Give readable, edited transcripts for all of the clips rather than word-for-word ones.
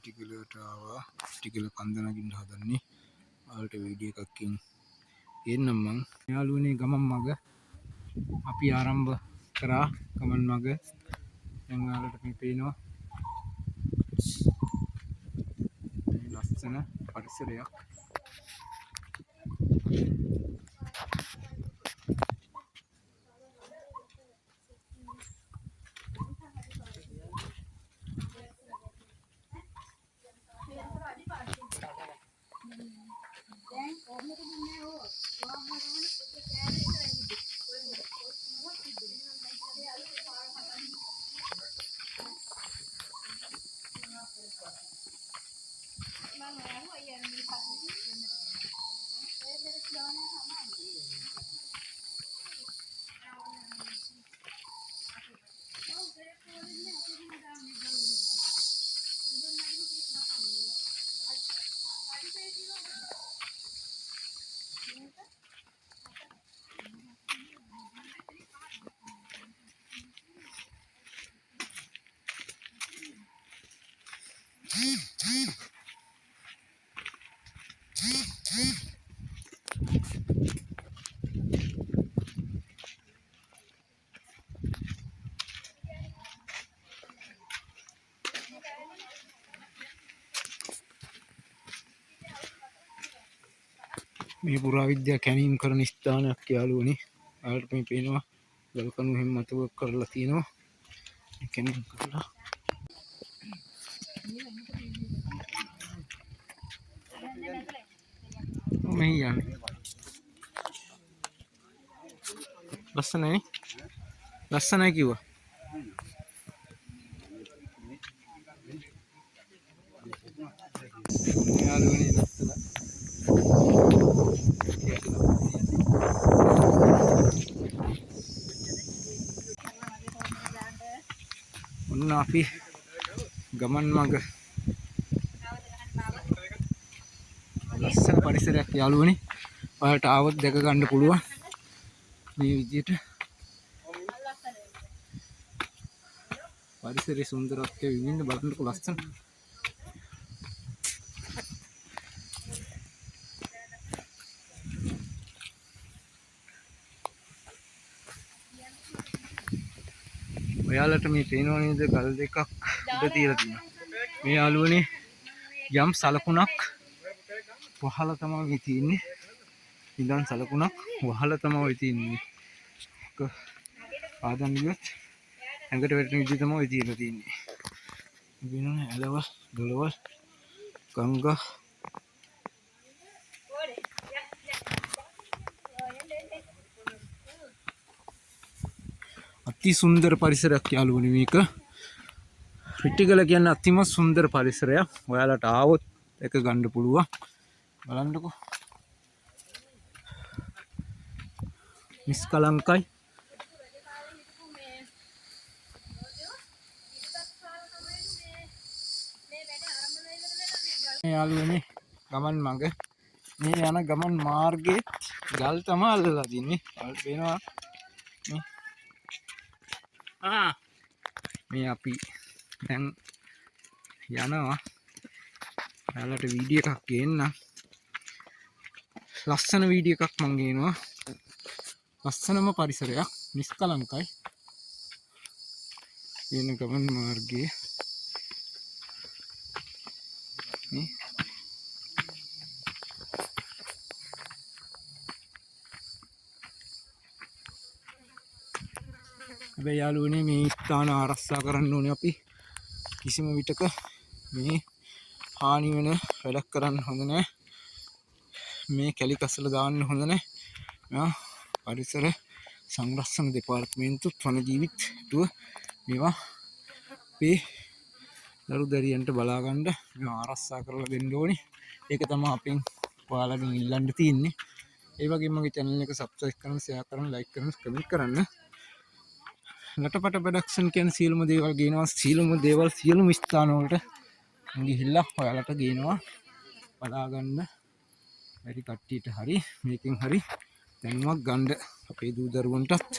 ටිකලට ආවා. ටිකල කන්ද නගින්න හදන්නේ. ඔයාලට වීඩියෝ එකකින් එන්නම් මං. යාළුවනේ ගමන් මග අපි ආරම්භ කරා ගමන් මග. දැන් ඔයාලට මේ පේනවා ලස්සන පරිසරයක්. මේ පුරාවිද්‍යා කැණීම් කරන ස්ථානයක් යාළුවනේ. ඔයාලට මේ පේනවා ගල් කණු හැම මතක කරලා තියෙනවා. මේ කැණීම් කරලා මේ යන්නේ. ලස්සනයි. ලස්සනයි කිව්වා. යාළුවනේ ලස්සන. ඔන්න අපි ගමන් මග ලස්සන පරිසරයක් යාළුවනේ. ඔයාලට ආවොත් දැක ගන්න පුළුවන් මේ විදිහට පරිසරයේ සුන්දරත්වය විඳින්න බලන්නකො ලස්සන. ඔයාලට මේ පේනව නේද ගල් දෙකක් උඩ තියලා තියෙනවා. මේ යාළුවනේ යම් සලකුණක් වහලා තමයි තියෙන්නේ. ඉඳන් සලකුණක් වහලා තමයි තියෙන්නේ. පාදම් ගියොත් ඇඟට වැටෙන විදිහ තමයි තියලා තියෙන්නේ. වෙනනේ ඇලවල් දොළවල් ගංගා අති සුන්දර පරිසරයක් යාළුවනේ මේක. රිටිගල කියන්නේ අතිම සුන්දර පරිසරයක්. ඔයාලට ආවොත් එක ගන්න පුළුවන්. බලන්නකෝ. නිස්කලංකයි. මේ යාළුවනේ ගමන් මඟ. මේ යන ගමන් මාර්ගයේ ගල් තමයි අල්ලලා තින්නේ. ඔයාලට පේනවා මේ මේ අපි දැන් යනවා. ඔයාලට වීඩියෝ එකක් ගේන්න. ලස්සන වීඩියෝ එකක් මම ගේනවා. ලස්සනම පරිසරයක් නිස්කලංකයි. යන ගමන් මාර්ගයේ මේ හැබැයි යාළුවනේ මේ ස්ථාන ආරක්ෂා කරන්න ඕනේ අපි. කිසිම විටක මේ හානි වෙන වැඩක් කරන්න හොඳ නැහැ. මේ කැලි කසල දාන්න හොඳ නැහැ. පරිසර සංරක්ෂණ දෙපාර්තමේන්තුව වනජීවිත්ව මේවා අපේ දරු දැරියන්ට බලා ගන්න මේවා ආරක්ෂා කරලා දෙන්න ඕනේ. ඒක තමයි අපෙන් ඔයාලගෙන් ඉල්ලන්න තියෙන්නේ. ඒ වගේම මගේ channel එක subscribe කරන්න, share කරන්න, like කරන්න, comment කරන්න. නටපට ප්‍රොඩක්ෂන් කියන්නේ සියලුම දේවල් ගේනවා. සියලුම දේවල් සියලුම ස්ථාන වලට ගිහිල්ලා ඔයාලට ගේනවා. බලා ගන්න වැඩි කට්ටියට හරි මේකෙන් හරි දැනුමක් ගන්න අපේ දූ දරුවන්ටත්.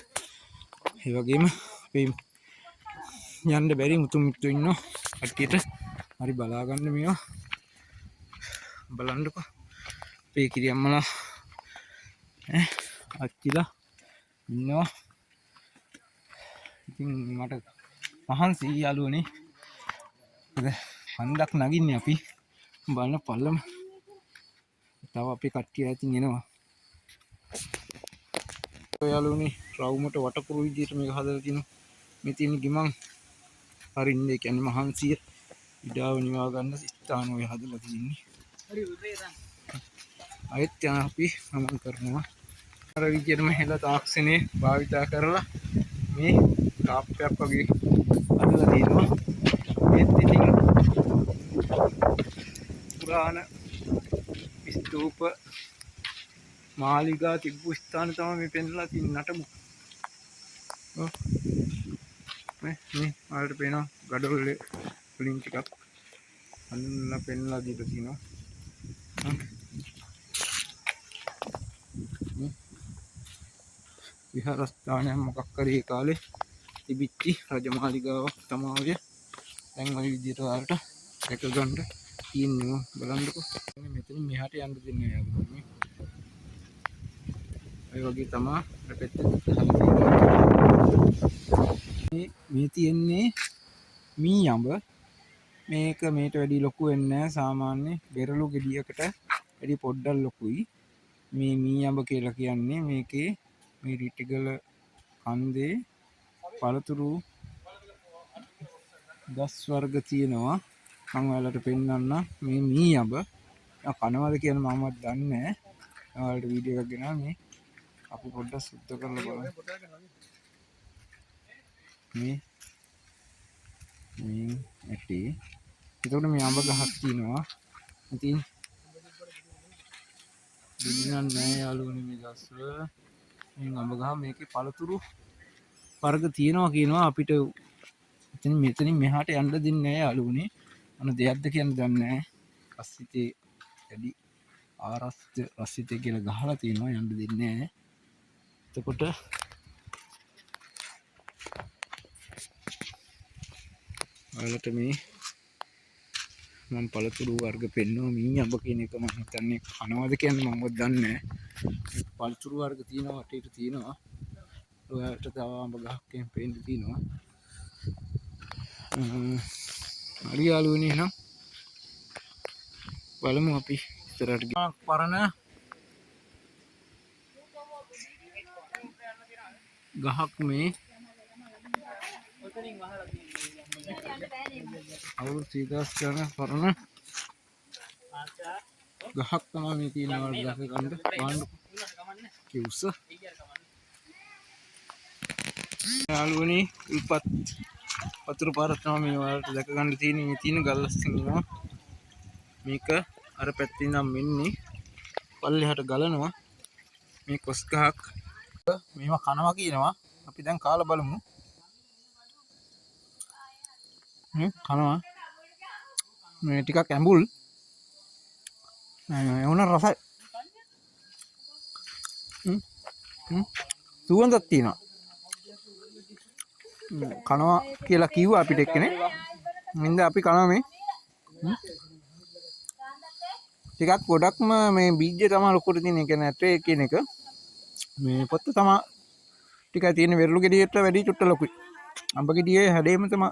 ඒ වගේම අපේ යන්න බැරි මුතු මිත්තු ඉන්නවා කට්ටියට හරි බලා ගන්න මේවා බලන්නකො අපේ කිරියම්මලා අච්චිලා ඉන්නවා. ඉතින් මට මහන්සි යාළුවනේ. හන්දක් නගින්නේ අපි බලන්න පල්ලම. තව අපේ කට්ටිය ඇතින් එනවා. ඔය යාළුවනේ රවුමට වටකුරු විදියට මේක හදලා තිනවා. මේ තියෙන ගිමන් හරින්නේ. ඒ කියන්නේ මහන්සිය ඉඩාව නිවා ගන්න ස්ථාන ඔය හදලා තින්නේ. හරි උදේ දැන්. අයත් යන අපි සමන් කරනවා. අර විදියටම හෙළ තාක්ෂණේ භාවිතා කරලා මේ තාප්පයක් වගේ හදලා තියෙනවා. මේත් ඉතින් පුරාණ ස්තූප මාලිගා තිබ්බු ස්ථාන තමයි මේ පෙන්ලා තියෙන නටමු. ඔව් මේ ආලට පේනවා ගඩොල් වලින් ටිකක් අන්න පෙන්ලා දීලා තියෙනවා. විහාරස්ථානයක් මොකක් කරේ කාලේ තිබිච්චි රජමාලිගාවක් තමයි ඔය. දැන් ওই විදිහට ඔයාලට දැක ගන්න තියෙනවා බලන්නකො. මෙතන මෙහාට යන්න දෙන්නේ නැහැ. ඒ වගේ තමයි මේ තියෙන්නේ මී අඹ. මේක මේට වැඩි ලොකු වෙන්නේ නැහැ. සාමාන්‍ය බෙරළු ගෙඩියකට වැඩි පොඩ්ඩක් ලොකුයි. මේ මී අඹ කියලා කියන්නේ මේකේ මේ රිටිගල කන්දේ පළතුරු ගස් වර්ග තියෙනවා. මම ඔයාලට පෙන්නන්න මේ මී අඹ කනවද කියන මමවත් දන්නේ නැහැ. ඔයාලට වීඩියෝ එකක් ගෙනා මේ අපි පොඩ්ඩක් සුද්ධ කරලා බලමු. මේ ඇටි. ඒකට මේ අඹ ගහක් තියෙනවා. ඉතින් දිනන්න නෑ යාළුවනේ මේ දස්වල. මේ අඹ ගහ මේකේ පළතුරු වර්ග තියෙනවා කියනවා. අපිට මෙතනින් මෙහාට යන්න දෙන්නේ නෑ යාළුවනේ. මොන දෙයක්ද කියන්න දන්නේ නෑ. රස්සිතේ වැඩි ආරස්ත රස්සිතේ කියලා ගහලා තියෙනවා යන්න දෙන්නේ නෑ. එතකොට ඔයාලට මේ මම පළතුරු වර්ග පෙන්වනවා. මී අඹ කියන එක මම හිතන්නේ කනවද කියන්නේ මමවත් දන්නේ නැහැ. පළතුරු වර්ග තියෙනවා වටේට තියෙනවා. ඔයාලට තව අඹ ගහක් එහෙම පේන්න තියෙනවා. හරි යාළුවනේ එහෙනම් බලමු අපි ඉස්සරහට ගිහින් පරණ ගහක් මේ අවුරුදු 3000 ගණන් පරණ ගහක් තමයි මේ තියෙනවා. ගහ කන්ද පාන්න කිව්ස යාළුවනේ ඉපත් වතුර පාරක් තමයි මේ වලට දැක ගන්න තියෙන්නේ. මේ තියෙන ගල්ලස් තියෙනවා. මේක අර පැත්තේ ඉඳන් මෙන්නේ පල්ලෙහාට ගලනවා. මේ කොස් ගහක් මේවා කනවා කියනවා. අපි දැන් කාලා බලමු. කනවා මේ ටිකක් ඇඹුල් එවුන රසයි. සුවඳක් තියෙනවා. කනවා කියලා කිව්වා අපිට එක්කනේ. මින්ද අපි කනවා මේ ටිකක් ගොඩක්ම මේ බීජය තමයි ලොකුට තියෙන. ඒ කියන්නේ ඇටේ කියන එක මේ පොත්ත තමයි ටිකයි තියෙන. වෙරළු ගෙඩියට වැඩි චුට්ට ලොකුයි. අඹ ගෙඩියේ හැඩේම තමයි